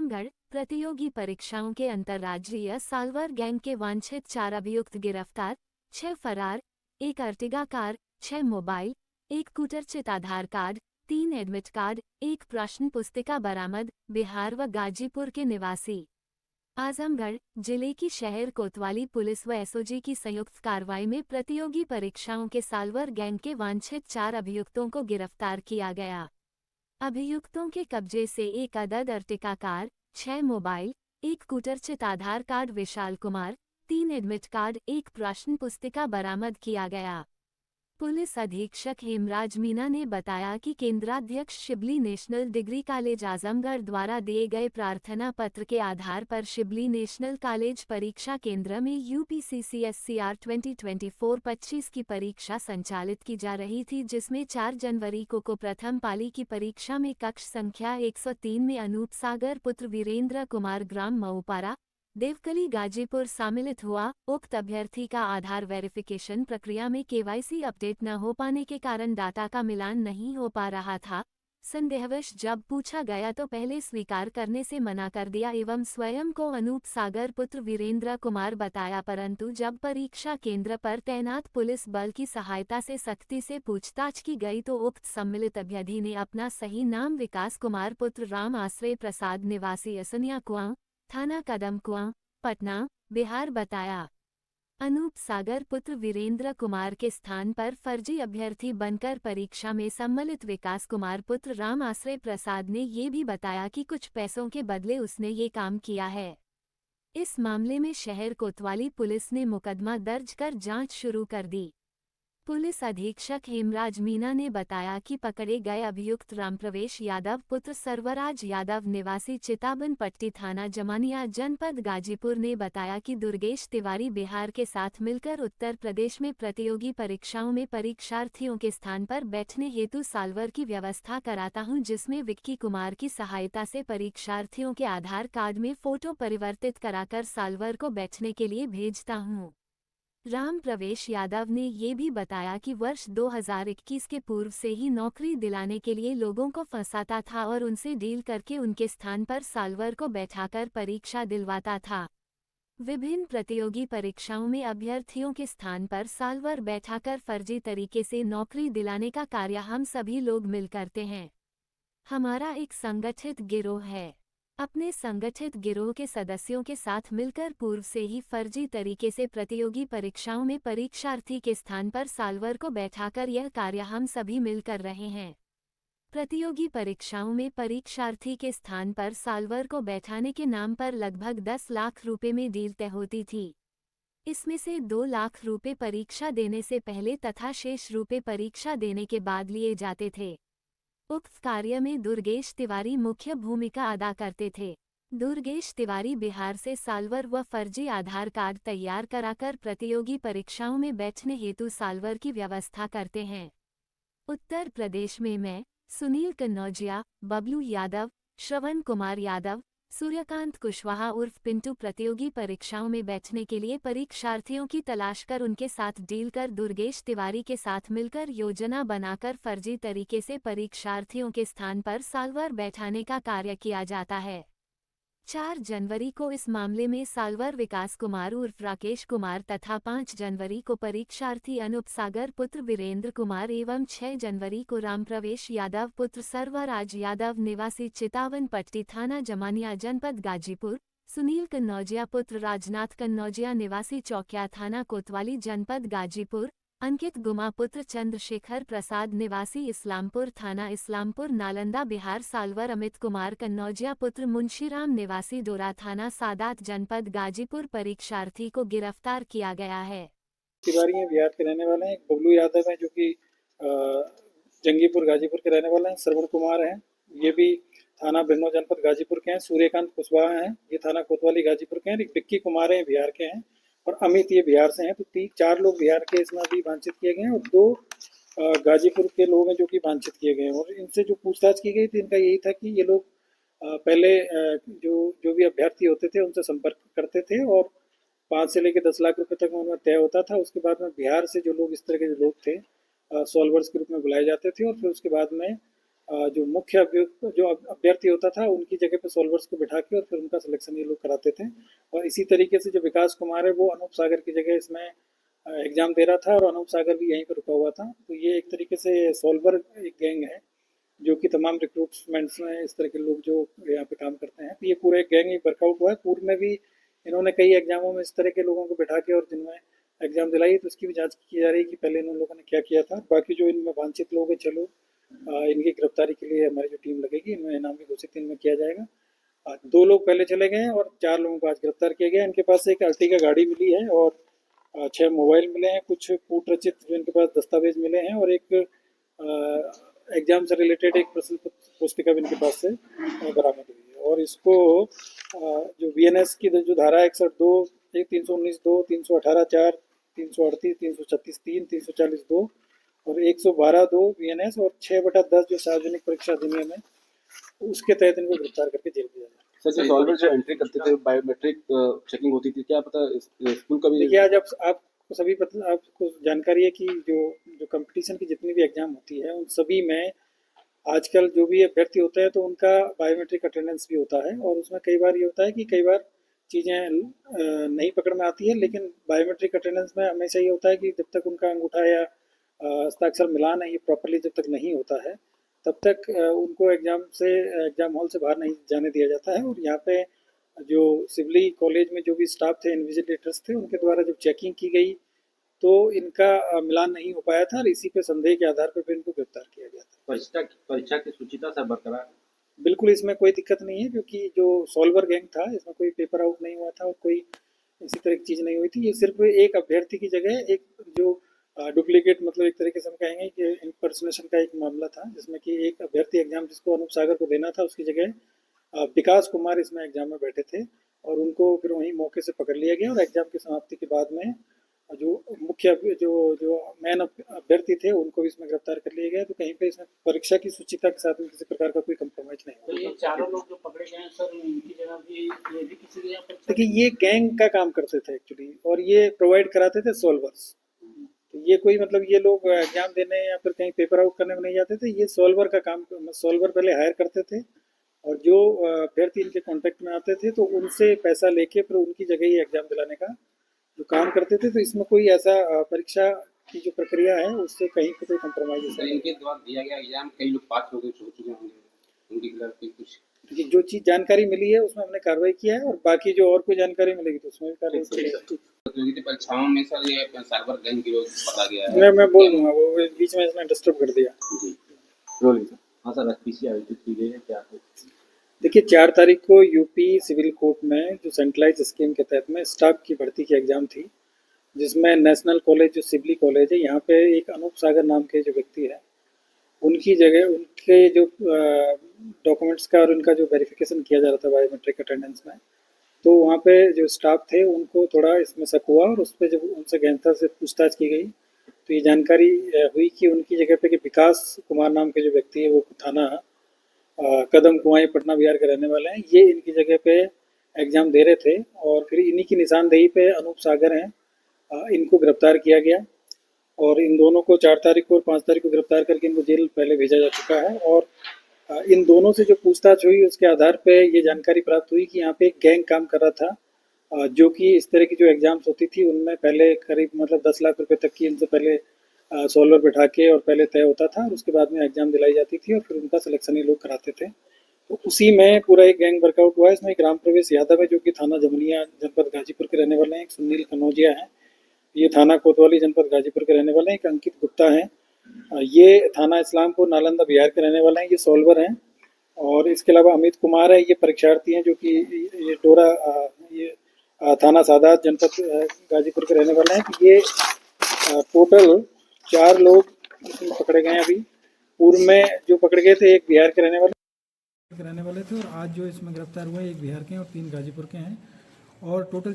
आजमगढ़ प्रतियोगी परीक्षाओं के अंतर्राज्यीय साल्वर गैंग के वांछित 4 अभियुक्त गिरफ्तार, 6 फरार, 1 अर्टिगा कार, 6 मोबाइल, 1 कूटरचित आधार कार्ड, 3 एडमिट कार्ड, 1 प्रश्न पुस्तिका बरामद। बिहार व गाजीपुर के निवासी। आजमगढ़ जिले की शहर कोतवाली पुलिस व एसओजी की संयुक्त कार्रवाई में प्रतियोगी परीक्षाओं के साल्वर गैंग के वांछित 4 अभियुक्तों को गिरफ्तार किया गया। अभियुक्तों के कब्जे से 1 अदद अर्टिका कार, 6 मोबाइल, 1 कूटरचित आधार card Vishal Kumar, 3 admit card, 1 प्रश्न पुस्तिका बरामद किया गया। पुलिस अधीक्षक हेमराज मीना ने बताया कि केंद्राध्यक्ष Shibli national degree college Azamgarh द्वारा दिए गए प्रार्थना पत्र के आधार पर शिबली नेशनल कॉलेज परीक्षा केंद्र में यूपीसीसीएससीआर 2024-25 की परीक्षा संचालित की जा रही थी, जिसमें 4 जनवरी को प्रथम पाली की परीक्षा में कक्ष संख्या 103 में अनूप सागर पुत्र वीरेंद्र कुमार ग्राम मऊपारा देवकली गाजीपुर सम्मिलित हुआ। उक्त अभ्यर्थी का आधार वेरिफिकेशन प्रक्रिया में केवाईसी अपडेट न हो पाने के कारण डाटा का मिलान नहीं हो पा रहा था। संदेहवश जब पूछा गया तो पहले स्वीकार करने से मना कर दिया एवं स्वयं को अनूप सागर पुत्र वीरेंद्र कुमार बताया, परंतु जब परीक्षा केंद्र पर तैनात पुलिस बल की सहायता से सख्ती से पूछताछ की गई तो उक्त सम्मिलित अभ्यर्थी ने अपना सही नाम विकास कुमार पुत्र राम आश्रय प्रसाद निवासी असनिया कुआं, थाना कदम कुआं, पटना, बिहार बताया। अनूप सागर पुत्र वीरेंद्र कुमार के स्थान पर फर्जी अभ्यर्थी बनकर परीक्षा में सम्मिलित विकास कुमार पुत्र राम आश्रय प्रसाद ने ये भी बताया कि कुछ पैसों के बदले उसने ये काम किया है। इस मामले में शहर कोतवाली पुलिस ने मुकदमा दर्ज कर जांच शुरू कर दी। पुलिस अधीक्षक हेमराज मीना ने बताया कि पकड़े गए अभियुक्त रामप्रवेश यादव पुत्र सर्वराज यादव निवासी चिताबन पट्टी थाना जमानिया जनपद गाजीपुर ने बताया कि दुर्गेश तिवारी बिहार के साथ मिलकर उत्तर प्रदेश में प्रतियोगी परीक्षाओं में परीक्षार्थियों के स्थान पर बैठने हेतु साल्वर की व्यवस्था कराता हूं, जिसमें विक्की कुमार की सहायता से परीक्षार्थियों के आधार कार्ड में फोटो परिवर्तित कराकर साल्वर को बैठने के लिए भेजता हूं। राम प्रवेश यादव ने ये भी बताया कि वर्ष 2021 के पूर्व से ही नौकरी दिलाने के लिए लोगों को फंसाता था और उनसे डील करके उनके स्थान पर साल्वर को बैठाकर परीक्षा दिलवाता था। विभिन्न प्रतियोगी परीक्षाओं में अभ्यर्थियों के स्थान पर साल्वर बैठाकर फर्जी तरीके से नौकरी दिलाने का कार्य हम सभी लोग मिल करते हैं। हमारा एक संगठित गिरोह है। अपने संगठित गिरोह के सदस्यों के साथ मिलकर पूर्व से ही फर्जी तरीके से प्रतियोगी परीक्षाओं में परीक्षार्थी के स्थान पर साल्वर को बैठाकर यह कार्य हम सभी मिल कर रहे हैं। प्रतियोगी परीक्षाओं में परीक्षार्थी के स्थान पर साल्वर को बैठाने के नाम पर लगभग 10 लाख रुपए में डील तय होती थी। इसमें से 2 लाख रुपए परीक्षा देने से पहले तथा शेष रुपए परीक्षा देने के बाद लिए जाते थे। उक्त कार्य में दुर्गेश तिवारी मुख्य भूमिका अदा करते थे। दुर्गेश तिवारी बिहार से साल्वर व फर्जी आधार कार्ड तैयार कराकर प्रतियोगी परीक्षाओं में बैठने हेतु साल्वर की व्यवस्था करते हैं। उत्तर प्रदेश में मैं, सुनील कन्नौजिया, बबलू यादव, श्रवण कुमार यादव, सूर्यकांत कुशवाहा उर्फ पिंटू प्रतियोगी परीक्षाओं में बैठने के लिए परीक्षार्थियों की तलाश कर उनके साथ डील कर दुर्गेश तिवारी के साथ मिलकर योजना बनाकर फर्जी तरीके से परीक्षार्थियों के स्थान पर साल्वर बैठाने का कार्य किया जाता है। 4 जनवरी को इस मामले में साल्वर विकास कुमार उर्फ राकेश कुमार तथा 5 जनवरी को परीक्षार्थी अनूप सागर पुत्र वीरेंद्र कुमार एवं 6 जनवरी को रामप्रवेश यादव पुत्र सर्वराज यादव निवासी चितावन पट्टी थाना जमानिया जनपद गाजीपुर, सुनील कन्नौजिया पुत्र राजनाथ कन्नौजिया निवासी चौकिया थाना कोतवाली जनपद गाजीपुर, अंकित गुमा पुत्र चंद्रशेखर प्रसाद निवासी इस्लामपुर थाना इस्लामपुर नालंदा बिहार साल्वर अमित कुमार कन्नौजिया पुत्र मुंशीराम निवासी डोरा थाना सादात जनपद गाजीपुर परीक्षार्थी को गिरफ्तार किया गया है। तिवारी हैं, बिहार के रहने वाले हैं। बबलू यादव हैं जो कि जंगीपुर गाजीपुर के रहने वाले हैं। श्रवण कुमार हैं, ये भी थाना बिरनौ जनपद गाजीपुर के हैं। सूर्यकांत कुशवाहा हैं, ये थाना कोतवाली गाजीपुर के हैं। विक्की कुमार हैं, बिहार के हैं। और अमित ये बिहार से हैं। तो 4 लोग बिहार के इसमें अभी वांछित किए गए हैं और 2 गाजीपुर के लोग हैं जो कि वांछित किए गए हैं। और इनसे जो पूछताछ की गई थी, इनका यही था कि ये लोग पहले जो भी अभ्यर्थी होते थे उनसे संपर्क करते थे और 5 से लेकर 10 लाख रुपए तक उनमें तय होता था। उसके बाद में बिहार से जो लोग इस तरह के जो लोग थे सॉल्वर्स के रूप में बुलाए जाते थे और फिर उसके बाद में जो मुख्य जो अभ्यर्थी होता था उनकी जगह पे सॉल्वर्स को बिठा के और फिर उनका सिलेक्शन ये लोग कराते थे। और इसी तरीके से जो विकास कुमार है वो अनूप सागर की जगह इसमें एग्ज़ाम दे रहा था और अनूप सागर भी यहीं पर रुका हुआ था। तो ये एक तरीके से सॉल्वर एक गैंग है जो कि तमाम रिक्रूटमेंट्स में इस तरह के लोग जो यहाँ पे काम करते हैं। तो ये पूरा एक गैंग ही वर्कआउट हुआ है। पूर्व में भी इन्होंने कई एग्जामों में इस तरह के लोगों को बिठा के और जिनमें एग्जाम दिलाई, तो उसकी भी जांच की जा रही है कि पहले इन लोगों ने क्या किया था। बाकी जो इनमें वांछित लोग हैं, चलो इनकी गिरफ्तारी के लिए हमारी जो टीम लगेगी, इनमें इनाम भी घोषित इनमें किया जाएगा। 2 लोग पहले चले गए हैं और 4 लोगों को आज गिरफ्तार किया गया। इनके पास से एक अर्टिगा गाड़ी मिली है और 6 मोबाइल मिले हैं, कुछ कूट रचित जो इनके पास दस्तावेज मिले हैं और एक एग्जाम से रिलेटेड एक प्रश्न पुस्तिका भी इनके पास से बरामद हुई है। और इसको जो वीएनएस की जो धारा 61(2), 319(2), 318(4), 338, 336(3), 340(2) और 112(2) वीएनएस और 6/10 जो सार्वजनिक परीक्षा अधिनियम है, उसके तहत इनको गिरफ्तार करके जेल भेजा जाए। सर, जो सॉल्वर जो एंट्री करते थे, बायोमेट्रिक चेकिंग होती थी, क्या पता स्कूल का भी? देखिए, आज आपको सभी पता, आपको जानकारी है कि जो कंपटीशन की जितनी भी एग्जाम होती है उन सभी में आजकल जो भी अभ्यर्थी होते हैं तो उनका बायोमेट्रिक अटेंडेंस भी होता है। और उसमें कई बार ये होता है कि कई बार चीज़ें नहीं पकड़ में आती है, लेकिन बायोमेट्रिक अटेंडेंस में हमेशा ये होता है कि जब तक उनका अंगूठा या हस्ताक्षर मिलान है ये प्रॉपरली जब तक नहीं होता है, तब तक उनको एग्ज़ाम हॉल से बाहर नहीं जाने दिया जाता है। और यहाँ पे जो सिवली कॉलेज में जो भी स्टाफ थे, इन्विजिलेटर्स थे, उनके द्वारा जब चेकिंग की गई तो इनका मिलान नहीं हो पाया था और इसी पे संदेह के आधार पर फिर इनको गिरफ्तार किया गया था। परीक्षा की शुचिता सर बरकरार? बिल्कुल, इसमें कोई दिक्कत नहीं है, क्योंकि जो सॉल्वर गैंग था इसमें कोई पेपर आउट नहीं हुआ था और कोई इसी तरह की चीज़ नहीं हुई थी। ये सिर्फ एक अभ्यर्थी की जगह एक जो डुप्लीकेट, मतलब एक तरीके से हम कहेंगे कि इम्पर्सनेशन का एक मामला था, जिसमें कि एक अभ्यर्थी एग्जाम जिसको अनूप सागर को देना था उसकी जगह विकास कुमार इसमें एग्जाम में बैठे थे और उनको फिर वहीं मौके से पकड़ लिया गया। और एग्जाम की समाप्ति के बाद में जो मुख्य जो मेन अभ्यर्थी थे उनको भी इसमें गिरफ्तार कर लिया गया। तो कहीं पे इसमें परीक्षा की शुचिता के साथ में किसी प्रकार का कोई कंप्रोमाइज नहीं तो ये चारों लोग जो पकड़े गए हैं सर, इनकी जगह भी ये भी किसी की जगह पर? देखिए, ये गैंग का काम करते थे एक्चुअली और ये प्रोवाइड कराते थे सॉल्वर्स। तो ये कोई मतलब ये लोग एग्जाम देने या फिर कहीं पेपर आउट करने में नहीं जाते थे, ये सॉल्वर का काम, सॉल्वर पहले हायर करते थे और जो अभ्यर्थी इनके कांटेक्ट में आते थे तो उनसे पैसा लेके फिर उनकी जगह ही एग्जाम दिलाने का जो काम करते थे। तो इसमें कोई ऐसा परीक्षा की जो प्रक्रिया है उससे कहीं पे कोई कंप्रोमाइज नहीं। इनके द्वारा दिया गया एग्जाम कई लोग पास हो चुके होंगे, उनकी गिरफ्तारी कुछ? देखिए, जो चीज़ जानकारी मिली है उसमें हमने कार्रवाई किया है और बाकी जो और कोई जानकारी मिलेगी तो उसमें भी कार्रवाई करेंगे। प्रतियोगिता परीक्षाओं में सर ये सर्वर गैंग की लोग पता गया है? मैं बोल दूंगा, वो बीच में इसने डिस्टर्ब कर दिया। जी, रोलिंग सर। हाँ सर, एसपीसी आयोजित की गई है क्या? देखिए, 4 तारीख को यूपी सिविल कोर्ट में जो सेंट्रलाइज स्कीम के तहत में स्टाफ की भर्ती की एग्जाम थी, जिसमें नेशनल कॉलेज जो सिवली कॉलेज है यहाँ पे एक अनूप सागर नाम के जो व्यक्ति है उनकी जगह उनके जो डॉक्यूमेंट्स का और उनका जो वेरिफिकेशन किया जा रहा था बायोमेट्रिक अटेंडेंस में, तो वहाँ पे जो स्टाफ थे उनको थोड़ा इसमें शक हुआ और उस पर जब उनसे गहनता से पूछताछ की गई तो ये जानकारी हुई कि उनकी जगह पे कि विकास कुमार नाम के जो व्यक्ति है वो थाना कदम कुआई पटना बिहार के रहने वाले हैं, ये इनकी जगह पे एग्ज़ाम दे रहे थे और फिर इन्हीं की निशानदेही पे अनूप सागर हैं, इनको गिरफ्तार किया गया। और इन दोनों को 4 तारीख को और 5 तारीख को गिरफ्तार करके इनको जेल पहले भेजा जा चुका है। और इन दोनों से जो पूछताछ हुई उसके आधार पे ये जानकारी प्राप्त हुई कि यहाँ पे एक गैंग काम कर रहा था, जो कि इस तरह की जो एग्ज़ाम्स होती थी उनमें पहले करीब मतलब 10 लाख रुपए तक की इनसे पहले सॉल्वर बिठा के और पहले तय होता था और उसके बाद में एग्ज़ाम दिलाई जाती थी और फिर उनका सिलेक्शन ये लोग कराते थे। तो उसी में पूरा एक गैंग वर्कआउट हुआ है। इसमें एक राम प्रवेश यादव है जो कि थाना जमुनिया जनपद गाजीपुर के रहने वाले हैं, एक सुनील कनौजिया है, ये थाना कोतवाली जनपद गाजीपुर के रहने वाले हैं, एक अंकित गुप्ता है, ये थाना इस्लामपुर नालंदा बिहार के रहने वाले हैं, ये सॉल्वर हैं। और इसके अलावा अमित कुमार है, ये परीक्षार्थी हैं जो कि ये डोरा थाना सादात जनपद गाजीपुर के रहने वाले हैं। ये टोटल 4 लोग इसमें पकड़े गए हैं। अभी पूर्व में जो पकड़े गए थे एक बिहार के रहने वाले थे और आज जो इसमें गिरफ्तार हुए एक बिहार के हैं और 3 गाजीपुर के हैं और टोटल